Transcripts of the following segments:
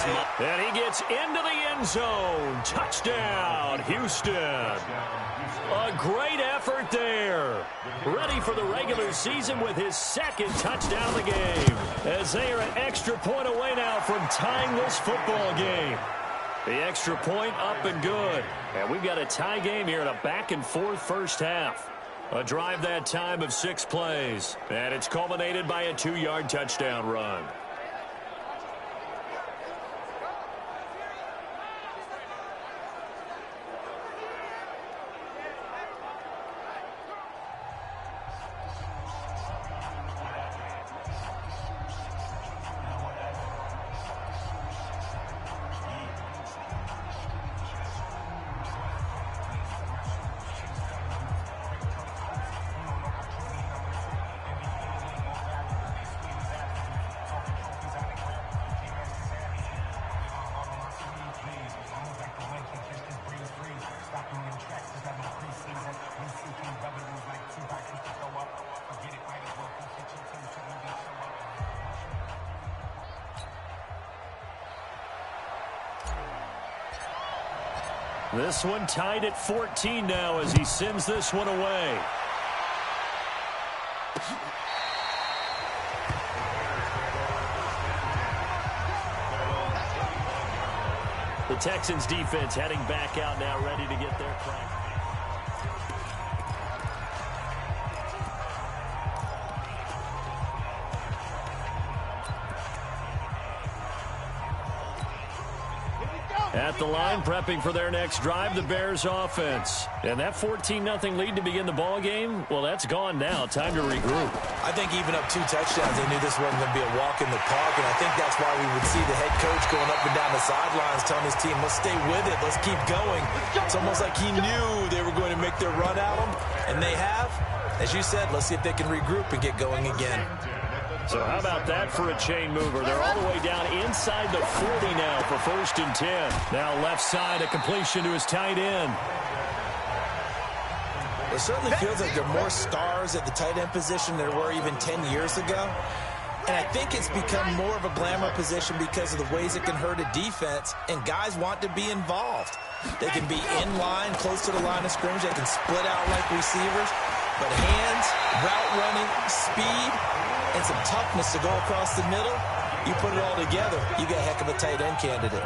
And he gets into the end zone. Touchdown, Houston. A great effort there. Ready for the regular season with his second touchdown of the game. As they are an extra point away now from tying this football game. The extra point up and good. And we've got a tie game here in a back-and-forth first half. A drive that time of 6 plays. And it's culminated by a 2-yard touchdown run. This one tied at 14 now as he sends this one away. The Texans defense heading back out now, ready to get their practice. At the line, prepping for their next drive, the Bears offense. And that 14-0 lead to begin the ball game, well, that's gone now. Time to regroup. I think even up 2 touchdowns, they knew this wasn't going to be a walk in the park, and I think that's why we would see the head coach going up and down the sidelines telling his team, let's stay with it, let's keep going. It's almost like he knew they were going to make their run at him, and they have. As you said, let's see if they can regroup and get going again. So how about that for a chain mover? They're all the way down inside the 40 now for 1st and 10. Now left side, a completion to his tight end. It certainly feels like there are more stars at the tight end position than there were even 10 years ago. And I think it's become more of a glamour position because of the ways it can hurt a defense, and guys want to be involved. They can be in line, close to the line of scrimmage. They can split out like receivers. But hands, route running, speed, and some toughness to go across the middle, you put it all together, you got a heck of a tight end candidate.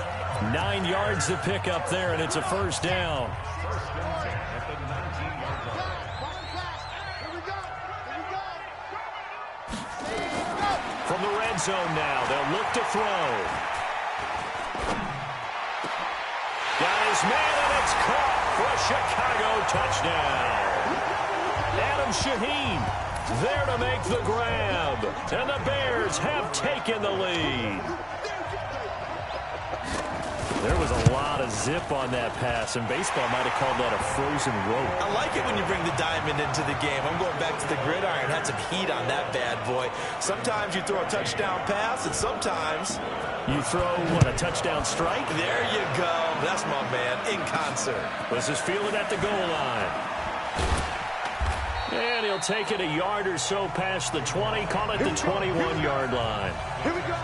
9 yards to pick up there, and it's a 1st down. From the red zone now, they'll look to throw. Got his man, and it's caught for a Chicago touchdown. Adam Shaheen there to make the grab. And the Bears have taken the lead. There was a lot of zip on that pass, and baseball might have called that a frozen rope. I like it when you bring the diamond into the game. I'm going back to the gridiron. Had some heat on that bad boy. Sometimes you throw a touchdown pass, and sometimes you throw, what, a touchdown strike? There you go. That's my man, in concert. This is fielded at the goal line. And he'll take it a yard or so past the 20, call it the 21-yard line. Here we go.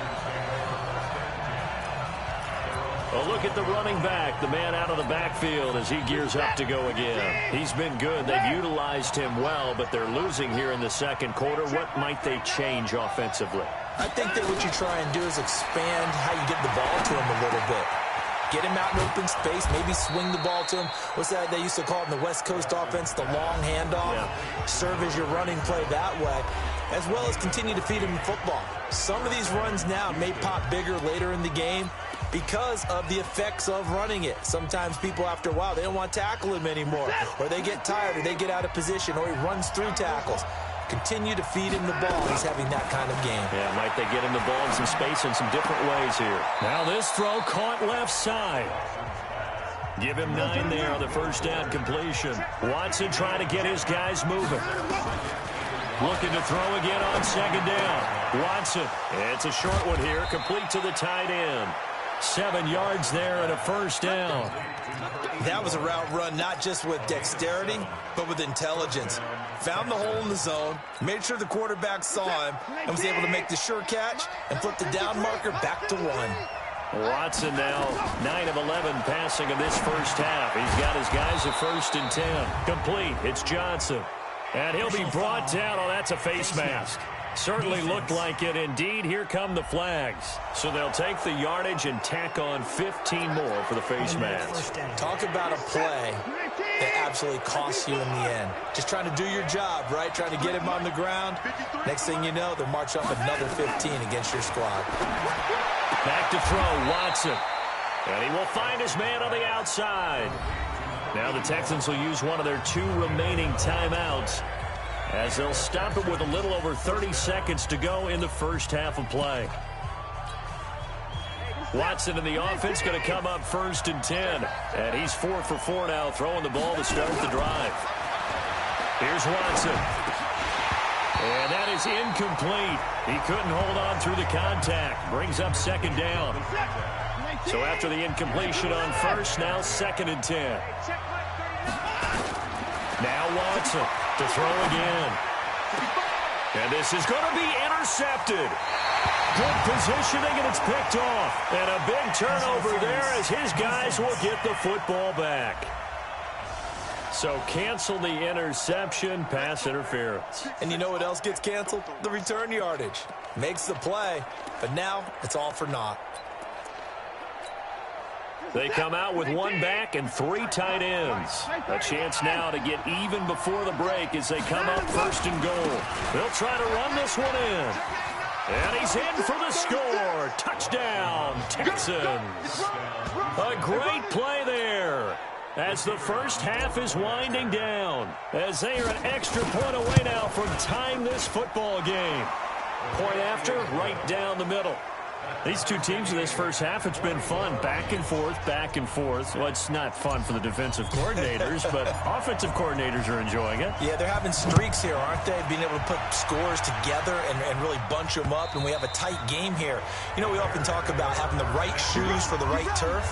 A look at the running back, the man out of the backfield as he gears up to go again. He's been good. They've utilized him well, but they're losing here in the second quarter. What might they change offensively? I think that what you try and do is expand how you get the ball to him a little bit. Get him out in open space, maybe swing the ball to him. What's that they used to call it in the West Coast offense, the long handoff? Yeah. Serve as your running play that way, as well as continue to feed him the football. Some of these runs now may pop bigger later in the game because of the effects of running it. Sometimes people, after a while, they don't want to tackle him anymore, or they get tired, or they get out of position, or he runs through tackles. Continue to feed him the ball. He's having that kind of game. Yeah, might they get him the ball in some space in some different ways here. Now this throw caught left side. Give him 9 there on the 1st down completion. Watson trying to get his guys moving. Looking to throw again on 2nd down. Watson. It's a short one here, complete to the tight end. 7 yards there and a 1st down. That was a route run not just with dexterity, but with intelligence. Found the hole in the zone, made sure the quarterback saw him, and was able to make the sure catch and flip the down marker back to 1. Watson now 9 of 11 passing in this first half. He's got his guys at 1st and 10. Complete. It's Johnson. And he'll be brought down. Oh, that's a face mask. Certainly looked like it. Indeed, here come the flags. So they'll take the yardage and tack on 15 more for the face mask. Talk about a play that absolutely costs you in the end. Just trying to do your job, right? Trying to get him on the ground. Next thing you know, they'll march up another 15 against your squad. Back to throw, Watson. And he will find his man on the outside. Now the Texans will use one of their 2 remaining timeouts as they'll stop it with a little over 30 seconds to go in the first half of play. Watson in the offense going to come up 1st and 10. And he's 4 for 4 now, throwing the ball to start the drive. Here's Watson. And that is incomplete. He couldn't hold on through the contact. Brings up 2nd down. So after the incompletion on 1st, now 2nd and 10. Now Watson to throw again. And this is going to be intercepted. Good positioning, and it's picked off. And a big turnover there as his guys will get the football back. So cancel the interception, pass interference. And you know what else gets canceled? The return yardage. Makes the play, but now it's all for naught. They come out with 1 back and 3 tight ends. A chance now to get even before the break as they come up 1st and goal. They'll try to run this one in. And he's in for the score. Touchdown, Texans. A great play there as the first half is winding down, as they are an extra point away now from tying this football game. Point after, right down the middle. These 2 teams in this first half, it's been fun. Back and forth, back and forth. Well, it's not fun for the defensive coordinators, but offensive coordinators are enjoying it. Yeah, they're having streaks here, aren't they? Being able to put scores together and really bunch them up, and we have a tight game here. You know, we often talk about having the right shoes for the right turf.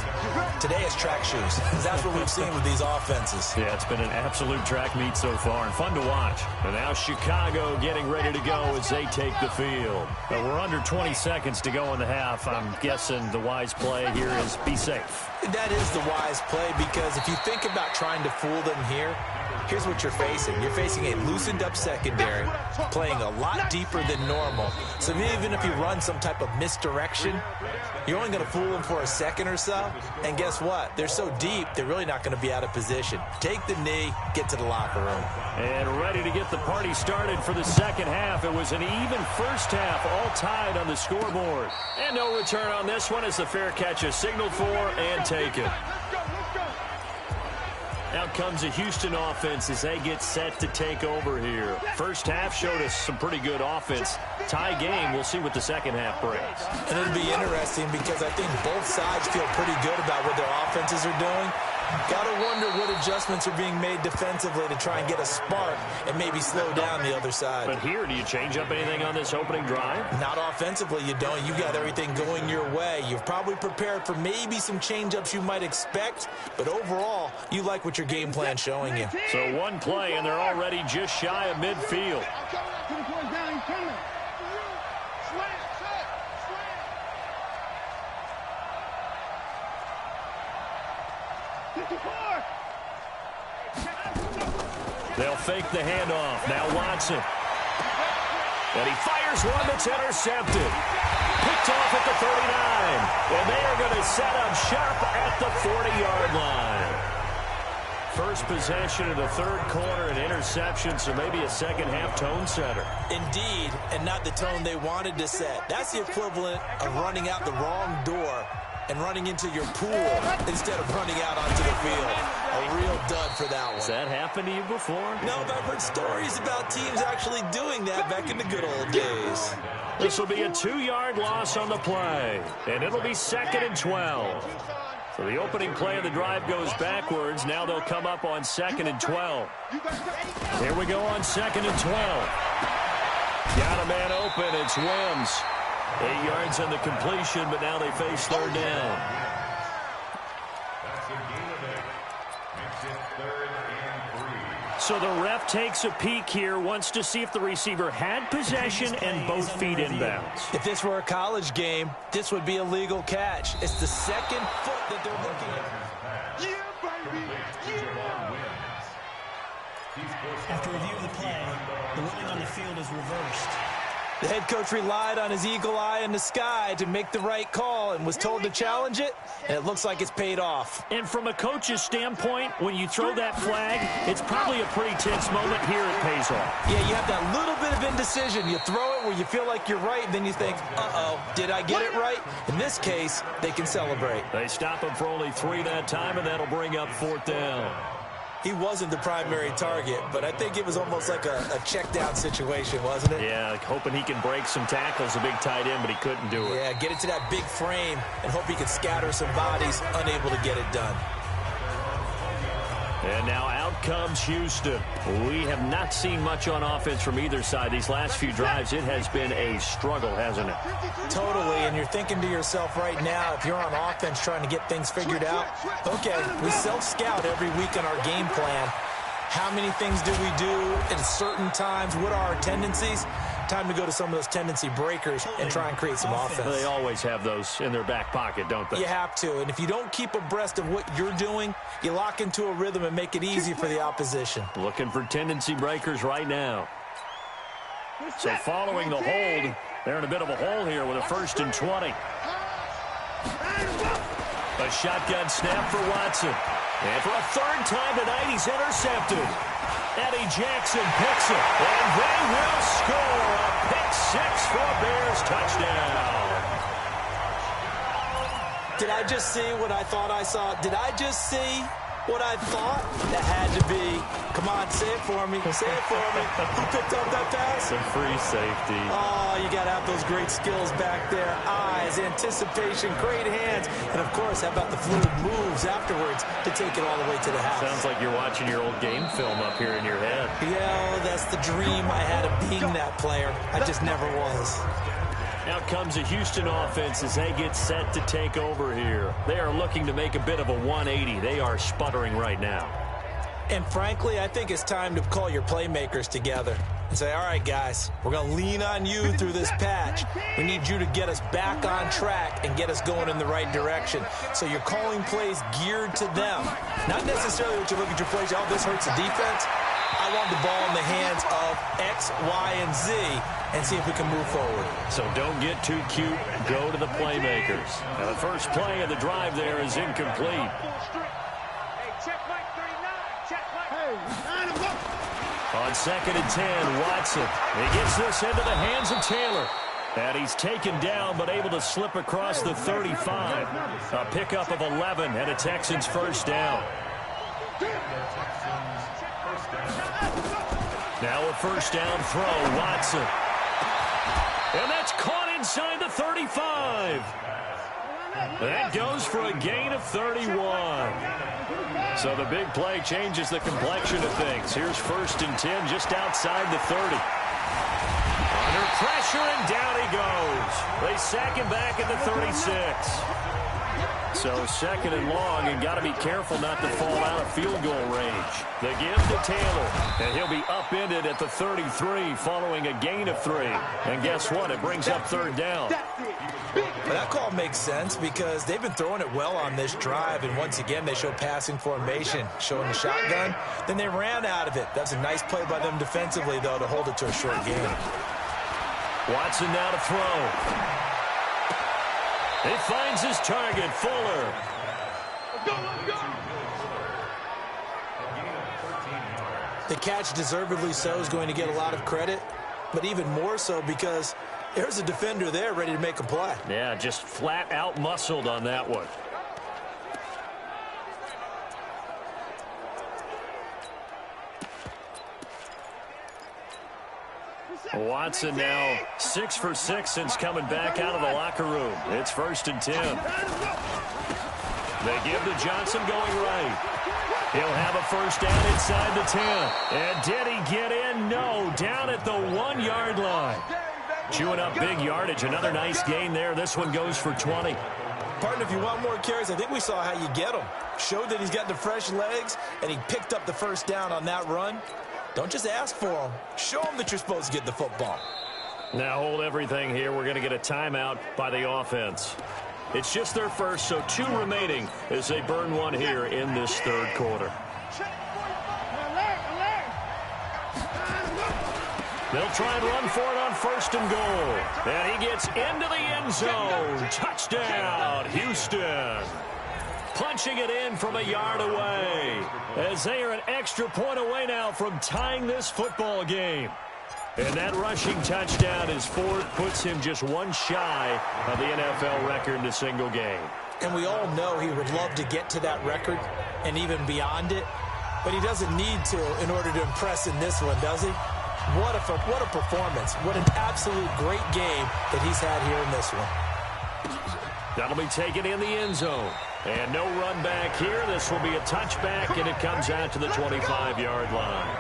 Today it's track shoes. That's what we've seen with these offenses. Yeah, it's been an absolute track meet so far, and fun to watch. And now Chicago getting ready to go as they take the field. But we're under 20 seconds to go in the half. I'm guessing the wise play here is be safe. That is the wise play, because if you think about trying to fool them here, here's what you're facing. You're facing a loosened up secondary, playing a lot deeper than normal. So even if you run some type of misdirection, you're only going to fool them for a second or so. And guess what? They're so deep, they're really not going to be out of position. Take the knee, get to the locker room. And ready to get the party started for the second half. It was an even first half, all tied on the scoreboard. And no return on this one as the fair catch is signaled for and taken. Out comes a Houston offense as they get set to take over here. First half showed us some pretty good offense. Tie game, we'll see what the second half brings. And it'll be interesting because I think both sides feel pretty good about what their offenses are doing. Got to wonder what adjustments are being made defensively to try and get a spark and maybe slow down the other side. But here, do you change up anything on this opening drive? Not offensively, you don't. You got everything going your way. You've probably prepared for maybe some change-ups you might expect, but overall, you like what your game plan's showing you. So 1 play, and they're already just shy of midfield. They'll fake the handoff. Now Watson. And he fires one that's intercepted. Picked off at the 39. And they are going to set up shop at the 40-yard line. First possession of the third quarter, an interception, so maybe a second-half tone setter. Indeed, and not the tone they wanted to set. That's the equivalent of running out the wrong door and running into your pool instead of running out onto the field. A real dud for that one. Has that happened to you before? No, but I've heard stories about teams actually doing that back in the good old days. This will be a 2-yard loss on the play, and it'll be 2nd and 12. So the opening play of the drive goes backwards. Now they'll come up on 2nd and 12. Here we go on 2nd and 12. Got a man open. It's Wims. 8 yards on the completion, but now they face third down. So the ref takes a peek here, wants to see if the receiver had possession and both feet inbounds. If this were a college game, this would be a legal catch. It's the second foot that they're looking at. Yeah, baby. Yeah. After review of the play, the ruling on the field is reversed. The head coach relied on his eagle eye in the sky to make the right call and was told to challenge it, and it looks like it's paid off. And from a coach's standpoint, when you throw that flag, it's probably a pretty tense moment. Here it pays off. Yeah, you have that little bit of indecision. You throw it where you feel like you're right, and then you think, uh-oh, did I get it right? In this case, they can celebrate. They stop him for only 3 that time, and that'll bring up 4th down. He wasn't the primary target, but I think it was almost like a check-down situation, wasn't it? Yeah, hoping he can break some tackles, a big tight end, but he couldn't do it. Yeah, get it to that big frame and hope he could scatter some bodies, unable to get it done. And now out comes Houston. We have not seen much on offense from either side. These last few drives, it has been a struggle, hasn't it? Totally, and you're thinking to yourself right now, if you're on offense trying to get things figured out, okay, we self-scout every week in our game plan. How many things do we do at certain times? What are our tendencies? Time to go to some of those tendency breakers and try and create some offense. They always have those in their back pocket, don't they? You have to, and if you don't keep abreast of what you're doing, you lock into a rhythm and make it easy for the opposition. Looking for tendency breakers right now. So following the hold, they're in a bit of a hole here with a 1st and 20. A shotgun snap for Watson. And for a 3rd time tonight, he's intercepted. Eddie Jackson picks it, and they will score a pick 6 for a Bears touchdown. Did I just see what I thought I saw? Did I just see what I thought? That had to be. Come on, say it for me. Say it for me. Who picked up that pass? Some free safety. Oh, you got to have those great skills back there. Eyes, anticipation, great hands. And, of course, how about the fluid moves afterwards to take it all the way to the house? Sounds like you're watching your old game film up here in your head. Yeah, that's the dream I had of being that player. I just never was. Out comes a Houston offense as they get set to take over here. They are looking to make a bit of a 180. They are sputtering right now. And frankly, I think it's time to call your playmakers together and say, all right, guys, we're going to lean on you through this patch. We need you to get us back on track and get us going in the right direction. So you're calling plays geared to them. Not necessarily what you look at your plays, oh, this hurts the defense. I want the ball in the hands of X, Y, and Z and see if we can move forward. So don't get too cute. Go to the playmakers. Now the first play of the drive there is incomplete. On 2nd and 10, Watson. He gets this into the hands of Taylor. And he's taken down but able to slip across the 35. A pickup of 11 and a Texans 1st down. Now a 1st down throw, Watson. And that's caught inside the 35. That goes for a gain of 31. So the big play changes the complexion of things. Here's 1st and 10 just outside the 30. Under pressure, and down he goes. They sack him back at the 36. So 2nd and long, and got to be careful not to fall out of field goal range. The give to Taylor, and he'll be upended at the 33 following a gain of 3. And guess what? It brings up 3rd down. But that call makes sense because they've been throwing it well on this drive, and once again they show passing formation, showing the shotgun. Then they ran out of it. That's a nice play by them defensively, though, to hold it to a short gain. Watson now to throw. He finds his target, Fuller. The catch, deservedly so, is going to get a lot of credit, but even more so because there's a defender there ready to make a play. Yeah, just flat out muscled on that one. Watson now 6 for 6 since coming back out of the locker room. It's 1st and 10. They give to Johnson going right. He'll have a 1st down inside the 10. And did he get in? No, down at the 1-yard line. Chewing up big yardage. Another nice gain there. This one goes for 20. Partner, if you want more carries, I think we saw how you get them. Showed that he's got the fresh legs, and he picked up the first down on that run. Don't just ask for them. Show them that you're supposed to get the football. Now hold everything here. We're going to get a timeout by the offense. It's just their first, so 2 remaining as they burn one here in this third quarter. They'll try and run for it on 1st and goal. And he gets into the end zone. Touchdown, Houston. Punching it in from a yard away, as they are an extra point away now from tying this football game. And that rushing touchdown is 4th, puts him just 1 shy of the NFL record in a single game. And we all know he would love to get to that record and even beyond it, but he doesn't need to in order to impress in this one, does he? What a performance. What an absolute great game that he's had here in this one. That'll be taken in the end zone. And no run back here. This will be a touchback, and it comes out to the 25-yard line.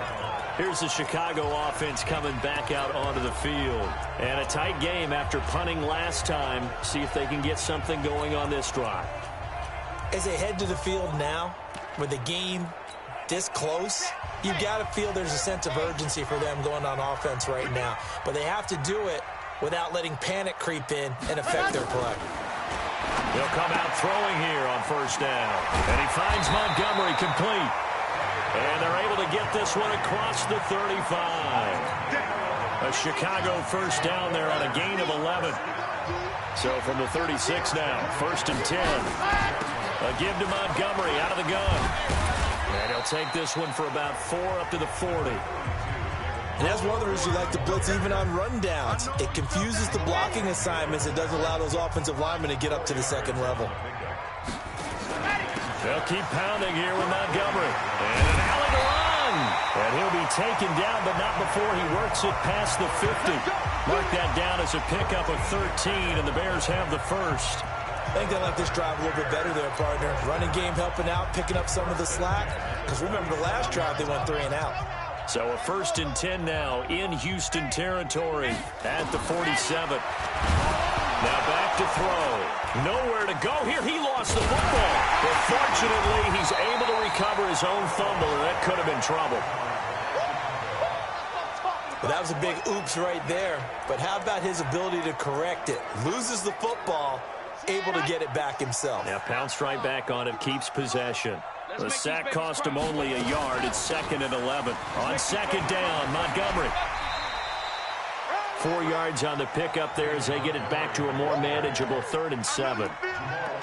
Here's the Chicago offense coming back out onto the field. And a tight game after punting last time. See if they can get something going on this drive. As they head to the field now, with the game this close, you've got to feel there's a sense of urgency for them going on offense right now. But they have to do it without letting panic creep in and affect their play. He'll come out throwing here on 1st down. And he finds Montgomery complete. And they're able to get this one across the 35. A Chicago 1st down there on a gain of 11. So from the 36 now, 1st and 10. A give to Montgomery out of the gun. And he'll take this one for about 4 up to the 40. And that's one of the reasons you like to blitz even on rundowns. It confuses the blocking assignments. It doesn't allow those offensive linemen to get up to the second level. They'll keep pounding here with Montgomery. And an alley to run. And he'll be taken down, but not before he works it past the 50. Mark that down as a pickup of 13, and the Bears have the first. I think they like this drive a little bit better there, partner. Running game helping out, picking up some of the slack. Because remember, the last drive they went 3 and out. So a 1st and 10 now in Houston territory at the 47. Now back to throw. Nowhere to go here. He lost the football. But fortunately, he's able to recover his own fumble, and that could have been trouble. Well, that was a big oops right there. But how about his ability to correct it? Loses the football, able to get it back himself. Now pounced right back on it, keeps possession. The sack cost him only a yard. It's 2nd and 11. On 2nd down, Montgomery. 4 yards on the pickup there as they get it back to a more manageable 3rd and 7.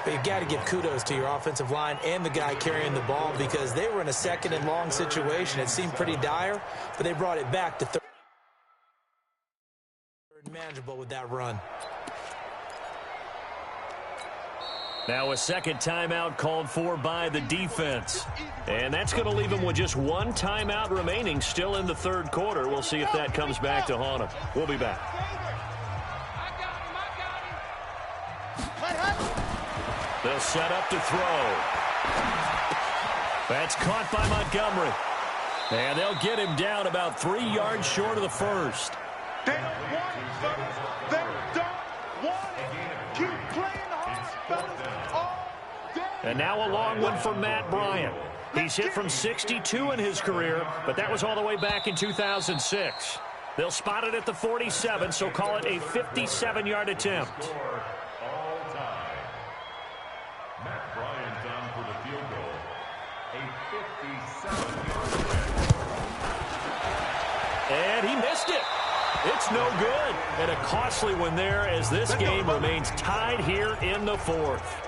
But you've got to give kudos to your offensive line and the guy carrying the ball because they were in a 2nd and long situation. It seemed pretty dire, but they brought it back to 3rd and manageable with that run. Now a second timeout called for by the defense. And that's going to leave him with just 1 timeout remaining still in the 3rd quarter. We'll see if that comes back to haunt him. We'll be back. They'll set up to throw. That's caught by Montgomery. And they'll get him down about 3 yards short of the first. They don't want it, fellas. They don't want it. Keep playing hard, fellas. And now a long one for Matt Bryant. He's hit from 62 in his career, but that was all the way back in 2006. They'll spot it at the 47, so call it a 57-yard attempt. Matt Bryant down for the field goal. A 57-yard attempt. And he missed it. It's no good. And a costly one there as this game remains tied here in the 4th.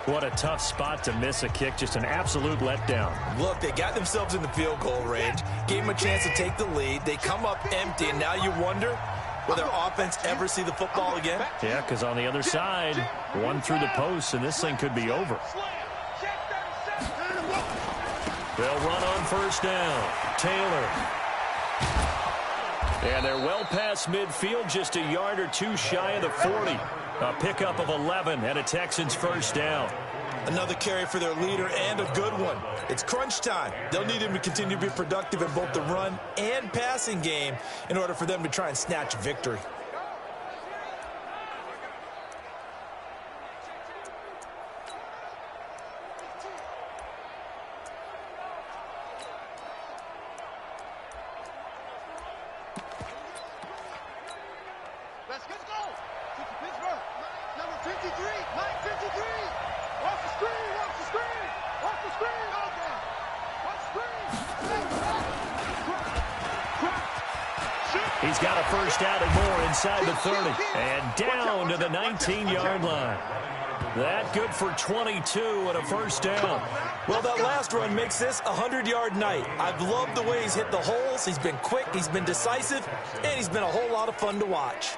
What a tough spot to miss a kick. Just an absolute letdown. Look, they got themselves in the field goal range, gave them a chance to take the lead. They come up empty, and now you wonder, will their offense ever see the football again? Yeah, because on the other side, one through the post, and this thing could be over. They'll run on 1st down. Taylor. And they're well past midfield, just a yard or 2 shy of the 40. A pickup of 11 and a Texans 1st down. Another carry for their leader and a good one. It's crunch time. They'll need him to continue to be productive in both the run and passing game in order for them to try and snatch victory. He's got a first down and more inside the 30. And down to the 19-yard line. That good for 22 and a first down. Well, that last run makes this a 100-yard night. I've loved the way he's hit the holes. He's been quick, he's been decisive, and he's been a whole lot of fun to watch.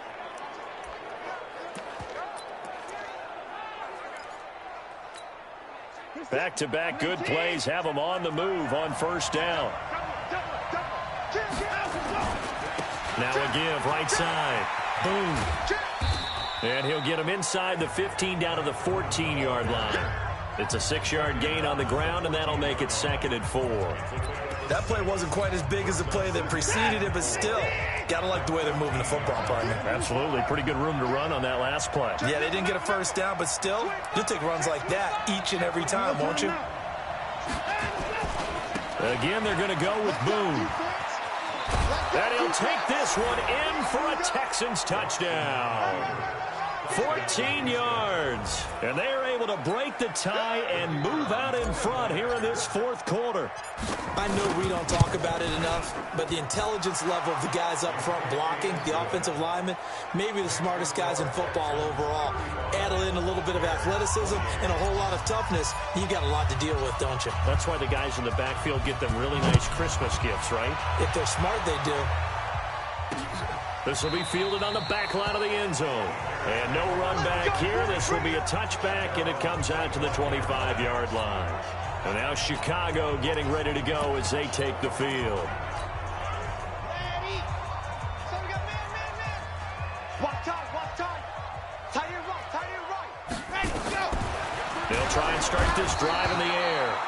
Back-to-back good plays have him on the move on first down. Now a give right side. Boom. And he'll get him inside the 15 down to the 14-yard line. It's a 6-yard gain on the ground, and that'll make it 2nd and 4. That play wasn't quite as big as the play that preceded it, but still, gotta like the way they're moving the football, partner. Absolutely. Pretty good room to run on that last play. Yeah, they didn't get a first down, but still, you'll take runs like that each and every time, won't you? Again, they're going to go with Boone. And he'll take this one in for a Texans touchdown. 14 yards. And they are able to break the tie and move out in front here in this fourth quarter. I know we don't talk about it enough, but the intelligence level of the guys up front blocking, the offensive linemen, maybe the smartest guys in football overall. Add in a little bit of athleticism and a whole lot of toughness, you got a lot to deal with, don't you? That's why the guys in the backfield get them really nice Christmas gifts, right? If they're smart, they do. This will be fielded on the back line of the end zone. And no run back here. This will be a touchback, and it comes out to the 25-yard line. And now Chicago getting ready to go as they take the field. They'll try and start this drive in the air.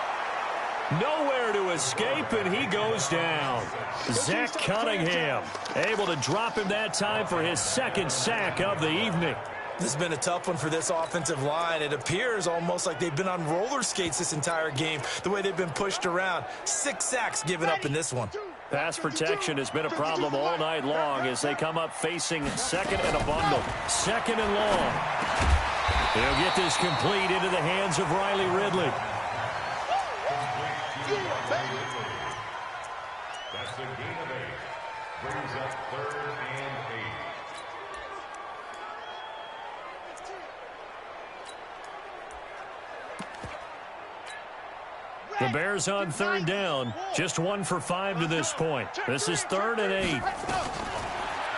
Nowhere to escape, and he goes down. Zach Cunningham able to drop him that time for his 2nd sack of the evening. This has been a tough one for this offensive line. It appears almost like they've been on roller skates this entire game, the way they've been pushed around. 6 sacks given up in this one. Pass protection has been a problem all night long as they come up facing 2nd and a bundle. 2nd and long. He'll get this complete into the hands of Riley Ridley. That's a gain of 8. Brings up 3rd and 8. The Bears on 3rd down. Just 1 for 5 to this point. This is 3rd and 8.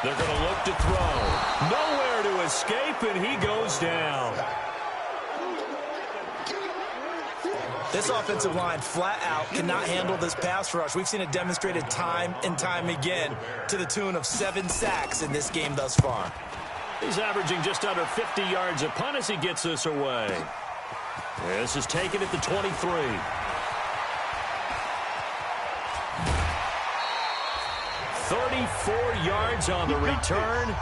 They're going to look to throw. Nowhere to escape, and he goes down. This offensive line flat out cannot handle this pass rush. We've seen it demonstrated time and time again to the tune of 7 sacks in this game thus far. He's averaging just under 50 yards a punt as he gets this away. This is taken at the 23. 34 yards on the return.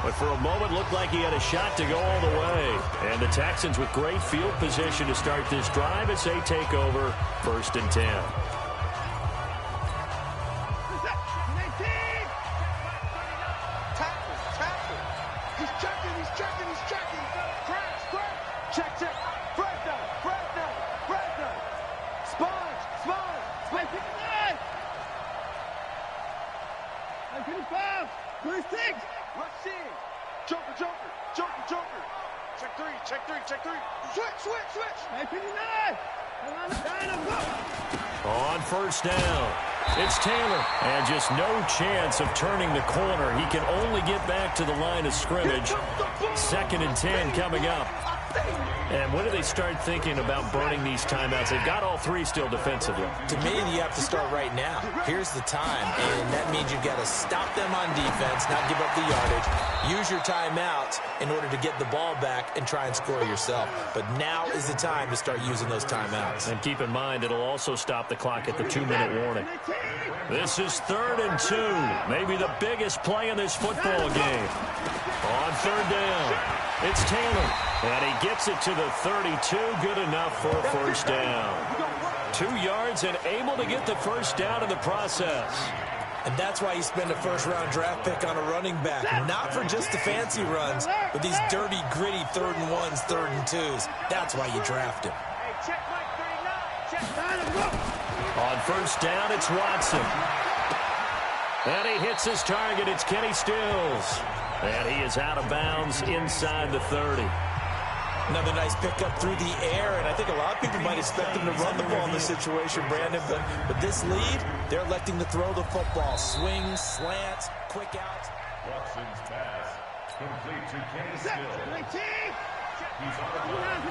But for a moment, looked like he had a shot to go all the way. And the Texans with great field position to start this drive as they take over 1st and 10. On 1st down, it's Taylor. And just no chance of turning the corner. He can only get back to the line of scrimmage. 2nd and 10 coming up. And when do they start thinking about burning these timeouts? They've got all 3 still defensively. To me, you have to start right now. Here's the time, and that means you've got to stop them on defense, not give up the yardage. Use your timeouts in order to get the ball back and try and score yourself. But now is the time to start using those timeouts. And keep in mind, it'll also stop the clock at the 2-minute warning. This is 3rd and 2. Maybe the biggest play in this football game. On 3rd down, it's Taylor. And he gets it to the 32. Good enough for a 1st down. 2 yards and able to get the 1st down in the process. And that's why you spend a 1st-round draft pick on a running back. Not for just the fancy runs, but these dirty, gritty 3rd and 1s, 3rd and 2s. That's why you draft him. On first down, it's Watson. And he hits his target. It's Kenny Stills. And he is out of bounds inside the 30. Another nice pickup through the air, and I think a lot of people might expect him to run the ball in this situation, Brandon, but with this lead, they're electing to throw the football. Swings, slants, quick outs. Watson's pass complete to Kenny Stills. He's on the line.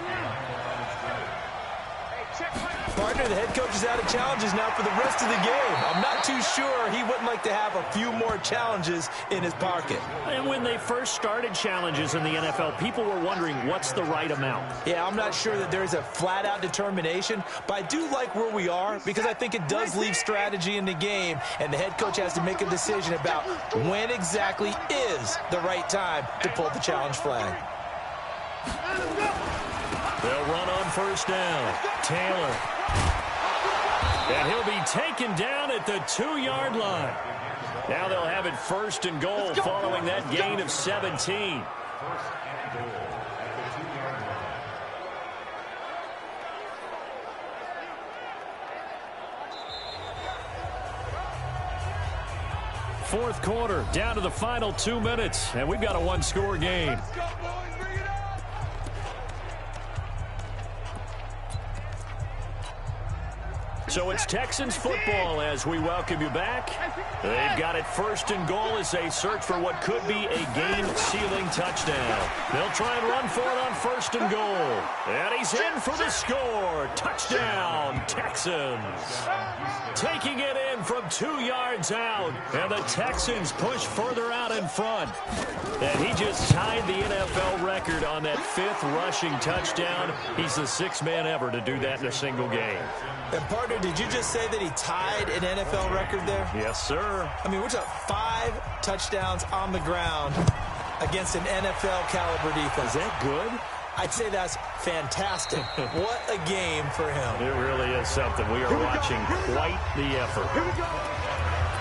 Partner, the head coach is out of challenges now for the rest of the game. I'm not too sure he wouldn't like to have a few more challenges in his pocket. And when they first started challenges in the NFL, people were wondering what's the right amount. Yeah, I'm not sure that there's a flat-out determination, but I do like where we are because I think it does leave strategy in the game, and the head coach has to make a decision about when exactly is the right time to pull the challenge flag. They'll run on first down. Taylor. And he'll be taken down at the 2-yard line. Now they'll have it first and goal following that gain of 17. First and goal at the 2-yard line. Fourth quarter, down to the final 2 minutes, and we've got a one-score game. So it's Texans football as we welcome you back. They've got it first and goal as they search for what could be a game-sealing touchdown. They'll try and run for it on first and goal. And he's in for the score. Touchdown, Texans. Taking it in from 2 yards out. And the Texans push further out in front. And he just tied the NFL record on that 5th rushing touchdown. He's the 6th man ever to do that in a single game. And, partner, did you just say that he tied an NFL record there? Yes, sir. I mean, we're talking 5 touchdowns on the ground against an NFL-caliber defense. Is that good? I'd say that's fantastic. What a game for him. It really is something. We are watching quite the effort.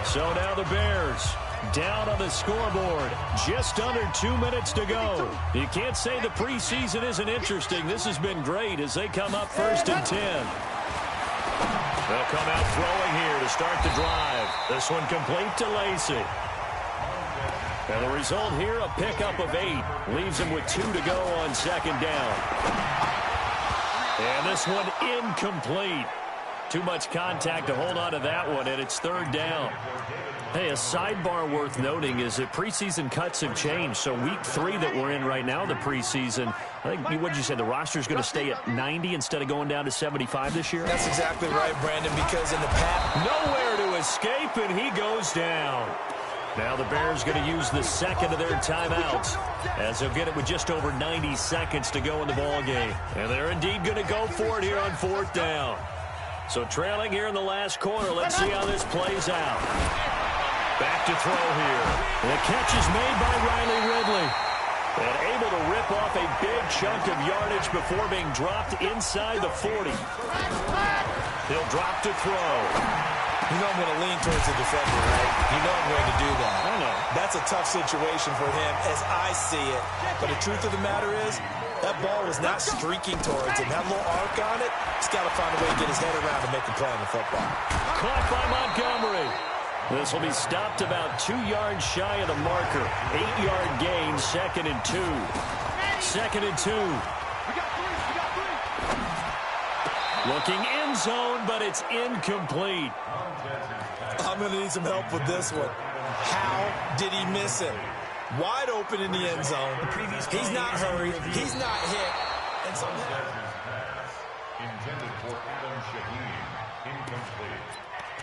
So now the Bears down on the scoreboard. Just under 2 minutes to go. You can't say the preseason isn't interesting. This has been great as they come up first and 10. They'll come out throwing here to start the drive. This one complete to Lacy. And the result here, a pickup of 8. Leaves him with 2 to go on second down. And this one incomplete. Too much contact to hold on to that one, and it's third down. Hey, a sidebar worth noting is that preseason cuts have changed. So week 3 that we're in right now, the preseason, I think, what did you say, the roster's going to stay at 90 instead of going down to 75 this year? That's exactly right, Brandon, because in the past, nowhere to escape, and he goes down. Now the Bears going to use the second of their timeouts as they'll get it with just over 90 seconds to go in the ball game. And they're indeed going to go for it here on fourth down. So trailing here in the last quarter, let's see how this plays out. Back to throw here. The catch is made by Riley Ridley. And able to rip off a big chunk of yardage before being dropped inside the 40. He'll drop to throw. You know I'm going to lean towards the defender, right? You know I'm going to do that. I know. That's a tough situation for him as I see it. But the truth of the matter is, that ball was not streaking towards him. That little arc on it, he's got to find a way to get his head around to make a play on the football. Caught by Montgomery. This will be stopped about 2 yards shy of the marker. 8-yard gain, second and 2. Second and 2. Looking end zone, but it's incomplete. I'm going to need some help with this one. How did he miss him? Wide open in the end zone. He's not hurried. He's not hit. And so intended for Adam Shaheen. Incomplete.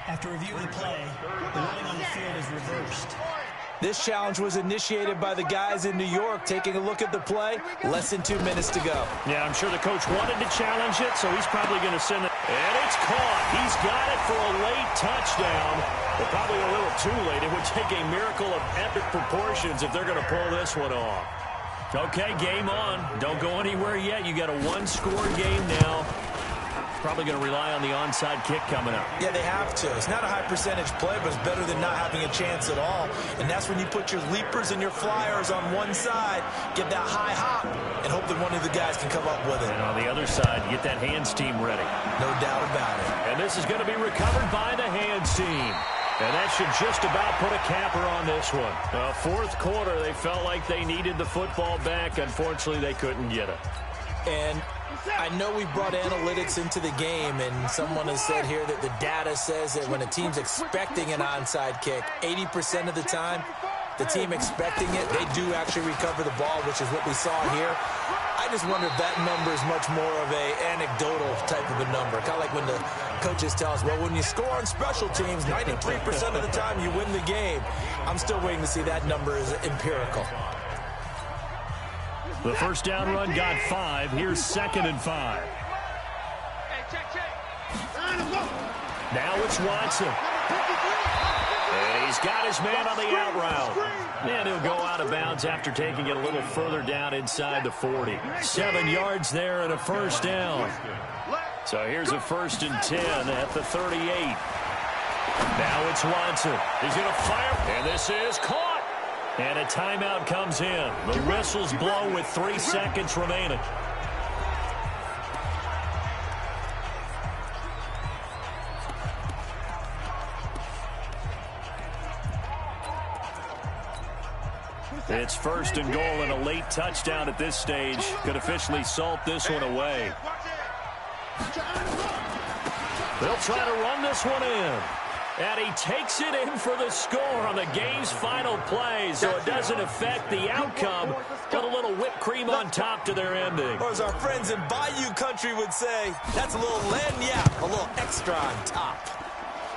After review of the play, the ruling on the field is reversed. this challenge was initiated by the guys in New York. Taking a look at the play, less than 2 minutes to go. Yeah, I'm sure the coach wanted to challenge it, so he's probably going to send it. And it's caught. He's got it for a late touchdown. But probably a little too late. It would take a miracle of epic proportions if they're going to pull this one off. Okay, game on. Don't go anywhere yet. You got a one-score game now. Probably going to rely on the onside kick coming up. Yeah, they have to. It's not a high percentage play, but it's better than not having a chance at all. And that's when you put your leapers and your flyers on one side, get that high hop, and hope that one of the guys can come up with it. And on the other side, get that hands team ready. No doubt about it. And this is going to be recovered by the hands team. And that should just about put a capper on this one. Fourth quarter, they felt like they needed the football back. Unfortunately, they couldn't get it. And I know we brought analytics into the game, and someone has said here that the data says that when a team's expecting an onside kick, 80% of the time, the team expecting it, they do actually recover the ball, which is what we saw here. I just wonder if that number is much more of a anecdotal type of a number. Kind of like when the coaches tell us, well, when you score on special teams, 93% of the time you win the game. I'm still waiting to see that number is empirical. The first down run got 5. Here's 2nd and 5. Now it's Watson. And he's got his man on the out route. And he'll go out of bounds after taking it a little further down inside the 40. 7 yards there and a first down. So here's a 1st and 10 at the 38. Now it's Watson. He's going to fire. And this is caught. And a timeout comes in. The whistles blow with 3 seconds remaining. It's 1st and goal and a late touchdown at this stage. Could officially salt this one away. They'll try to run this one in. And he takes it in for the score on the game's final play, so it doesn't affect the outcome. Got a little whipped cream on top to their ending. Or as our friends in Bayou Country would say, that's a little lagniappe, a little extra on top.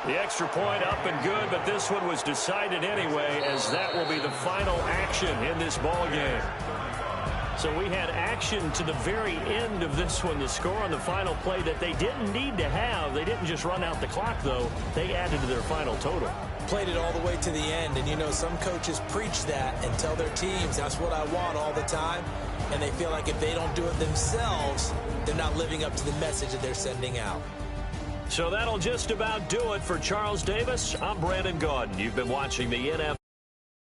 The extra point up and good, but this one was decided anyway, as that will be the final action in this ball game. So we had action to the very end of this one, the score on the final play that they didn't need to have. They didn't just run out the clock, though. They added to their final total. Played it all the way to the end, and you know some coaches preach that and tell their teams that's what I want all the time, and they feel like if they don't do it themselves, they're not living up to the message that they're sending out. So that'll just about do it for Charles Davis. I'm Brandon Gaudin. You've been watching the NFL.